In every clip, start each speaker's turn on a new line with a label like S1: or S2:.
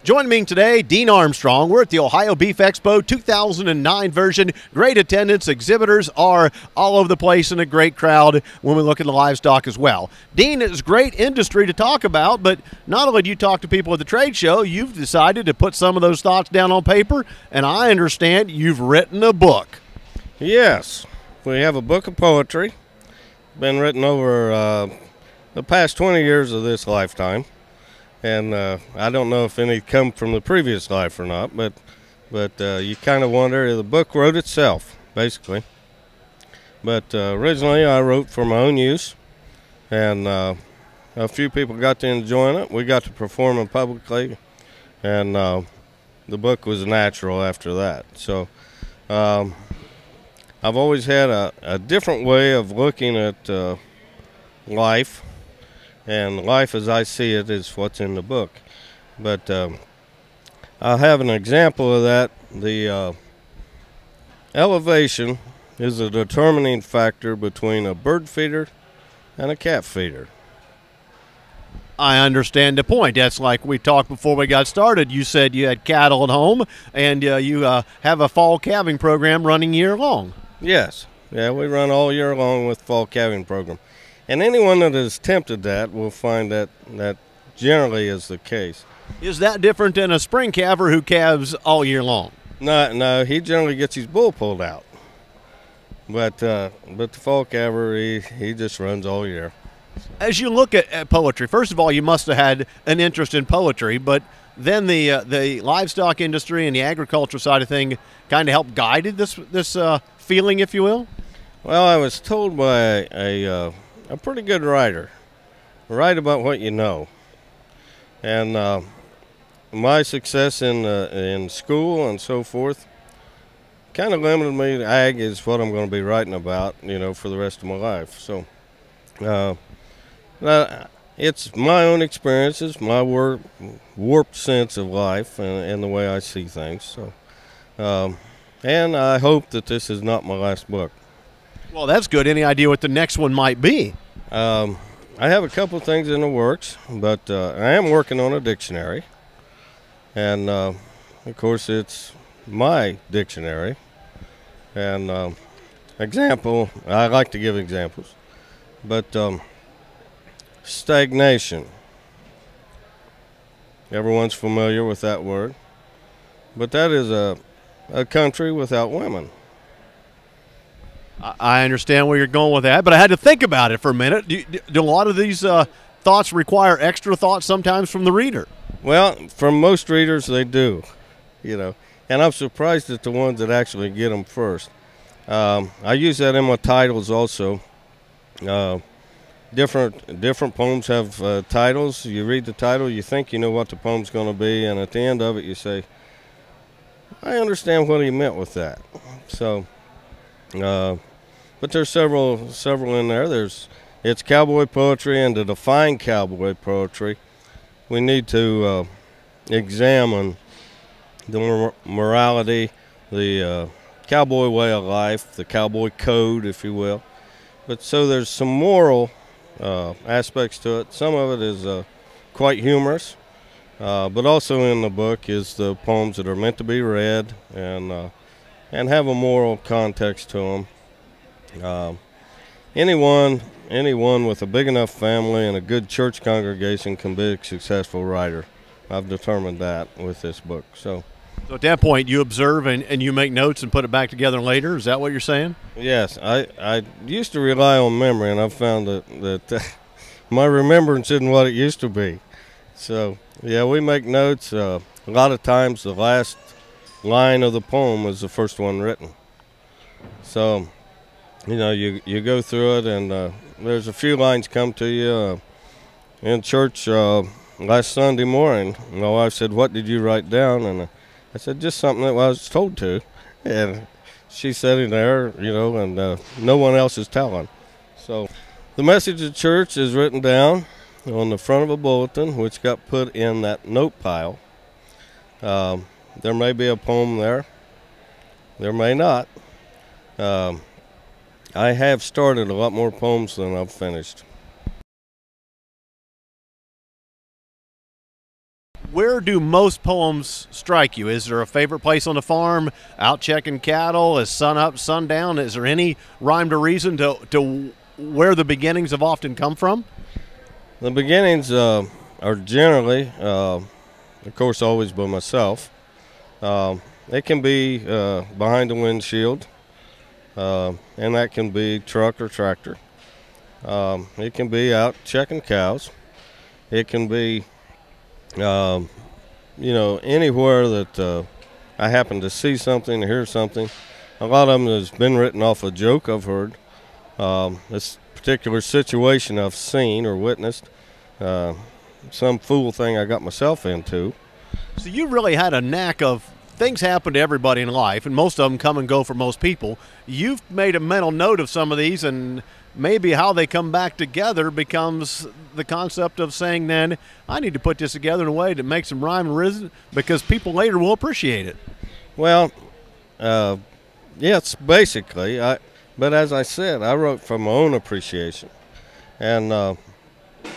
S1: Joining me today, Dean Armstrong. We're at the Ohio Beef Expo 2009 version. Great attendance. Exhibitors are all over the place and a great crowd when we look at the livestock as well. Dean, it's great industry to talk about, but not only do you talk to people at the trade show, you've decided to put some of those thoughts down on paper, and I understand you've written a book.
S2: Yes, we have a book of poetry. Been written over the past 20 years of this lifetime. And I don't know if any come from the previous life or not, but you kind of wonder. The book wrote itself, basically. But originally I wrote for my own use, and a few people got to enjoy it. We got to perform it publicly, and the book was natural after that. So I've always had a different way of looking at life. And life as I see it is what's in the book. But I'll have an example of that. The elevation is a determining factor between a bird feeder and a cat feeder.
S1: I understand the point. That's like we talked before we got started. You said you had cattle at home, and you have a fall calving program running year long.
S2: Yes. Yeah, we run all year long with fall calving program. And anyone that has attempted that will find that generally is the case.
S1: Is that different than a spring calver who calves all year long?
S2: No, he generally gets his bull pulled out. But the fall calver, he just runs all year.
S1: As you look at poetry, first of all, you must have had an interest in poetry, but then the livestock industry and the agriculture side of thing kind of helped guided this feeling, if you will?
S2: Well, I was told by a pretty good writer. Write about what you know. And my success in school and so forth kind of limited me. Ag is what I'm going to be writing about, for the rest of my life. So it's my own experiences, my warped sense of life and the way I see things. So, and I hope that this is not my last book.
S1: Well, that's good. Any idea what the next one might be?
S2: I have a couple of things in the works, but I am working on a dictionary. And, of course, it's my dictionary. And example, I like to give examples. But stagnation. Everyone's familiar with that word. But that is a country without women.
S1: I understand where you're going with that, but I had to think about it for a minute. Do a lot of these thoughts require extra thought sometimes from the reader?
S2: Well, from most readers, they do, and I'm surprised at the ones that actually get them first. I use that in my titles also. Different poems have titles. You read the title, you think you know what the poem's going to be, and at the end of it, you say, I understand what he meant with that. So. But there's several in there. It's cowboy poetry, and to define cowboy poetry, we need to examine the morality, the cowboy way of life, the cowboy code, if you will. But so there's some moral aspects to it. Some of it is quite humorous, but also in the book is the poems that are meant to be read and have a moral context to them. Anyone with a big enough family and a good church congregation can be a successful writer. I've determined that with this book. So
S1: at that point, you observe and you make notes and put it back together later? Is that what you're saying?
S2: Yes. I used to rely on memory, and I've found that my remembrance isn't what it used to be. So, yeah, we make notes. A lot of times the last line of the poem is the first one written. So, you go through it, and there's a few lines come to you. In church last Sunday morning, my wife said, "What did you write down?" And I said, "Just something that I was told to." And she's sitting there, and no one else is telling. So the message of church is written down on the front of a bulletin, which got put in that note pile. There may be a poem there. There may not. I have started a lot more poems than I've finished.
S1: Where do most poems strike you? Is there a favorite place on the farm? Out checking cattle? Is sun up, sundown? Is there any rhyme or reason to where the beginnings have often come from?
S2: The beginnings are generally, of course, always by myself. It can be behind the windshield, and that can be truck or tractor. It can be out checking cows. It can be, anywhere that I happen to see something, hear something. A lot of them has been written off a joke I've heard. This particular situation I've seen or witnessed, some fool thing I got myself into.
S1: So you really had a knack of things happen to everybody in life, and most of them come and go for most people. You've made a mental note of some of these, and maybe how they come back together becomes the concept of saying, then, I need to put this together in a way that makes some rhyme and reason because people later will appreciate it.
S2: Well, yes, basically. But as I said, I wrote from my own appreciation. And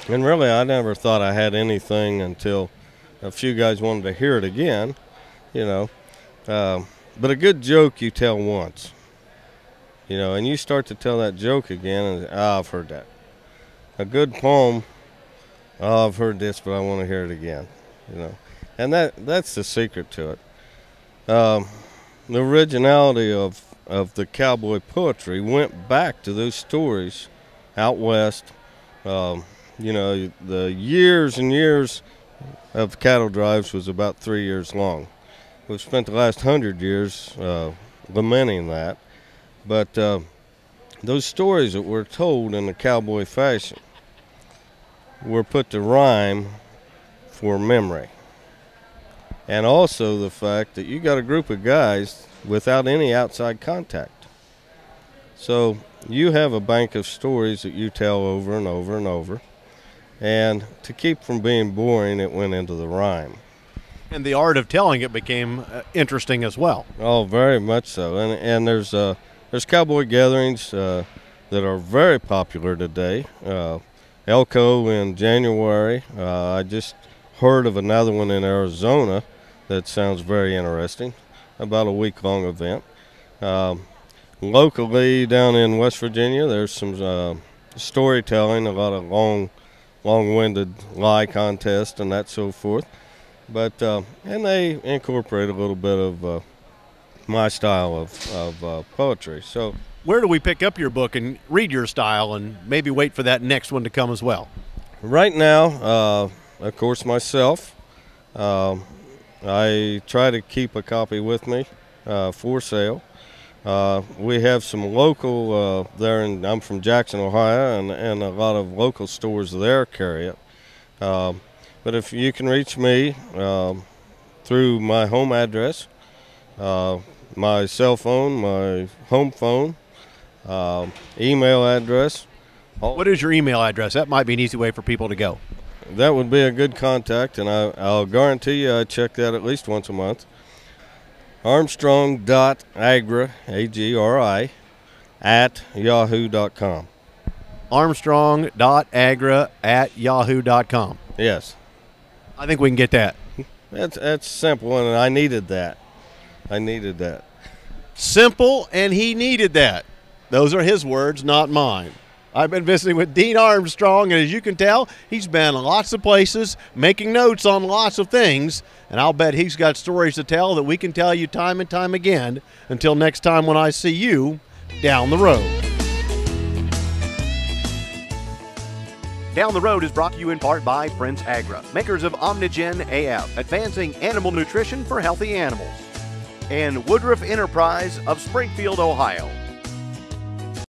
S2: really, I never thought I had anything until a few guys wanted to hear it again, But a good joke you tell once, and you start to tell that joke again, and I've heard that. A good poem, I've heard this, but I want to hear it again, And that's the secret to it. The originality of the cowboy poetry went back to those stories out west. The years and years of cattle drives was about 3 years long. We've spent the last 100 years lamenting that. But those stories that were told in the cowboy fashion were put to rhyme for memory. And also the fact that you got a group of guys without any outside contact. So you have a bank of stories that you tell over and over and over. And to keep from being boring, it went into the rhyme.
S1: And the art of telling it became interesting as well.
S2: Oh, very much so. And there's cowboy gatherings that are very popular today. Elko in January. I just heard of another one in Arizona that sounds very interesting. About a week-long event. Locally down in West Virginia, there's some storytelling, a lot of long-winded lie contest and that so forth. But and they incorporate a little bit of my style of poetry. So
S1: where do we pick up your book and read your style and maybe wait for that next one to come as well?
S2: Right now, of course, myself, I try to keep a copy with me for sale. We have some local there, and I'm from Jackson, Ohio, and a lot of local stores there carry it. But if you can reach me through my home address, my cell phone, my home phone, email address.
S1: What is your email address? That might be an easy way for people to go.
S2: That would be a good contact, and I'll guarantee you I check that at least once a month. Armstrong.agri, A-G-R-I, @yahoo.com.
S1: Armstrong.agri@yahoo.com.
S2: Yes.
S1: I think we can get that.
S2: That's simple, and I needed that.
S1: Simple, and he needed that. Those are his words, not mine. I've been visiting with Dean Armstrong, and as you can tell, he's been lots of places, making notes on lots of things, and I'll bet he's got stories to tell that we can tell you time and time again until next time when I see you down the road. Down the Road is brought to you in part by Prince Agra, makers of Omnigen AF, advancing animal nutrition for healthy animals, and Woodruff Enterprise of Springfield, Ohio.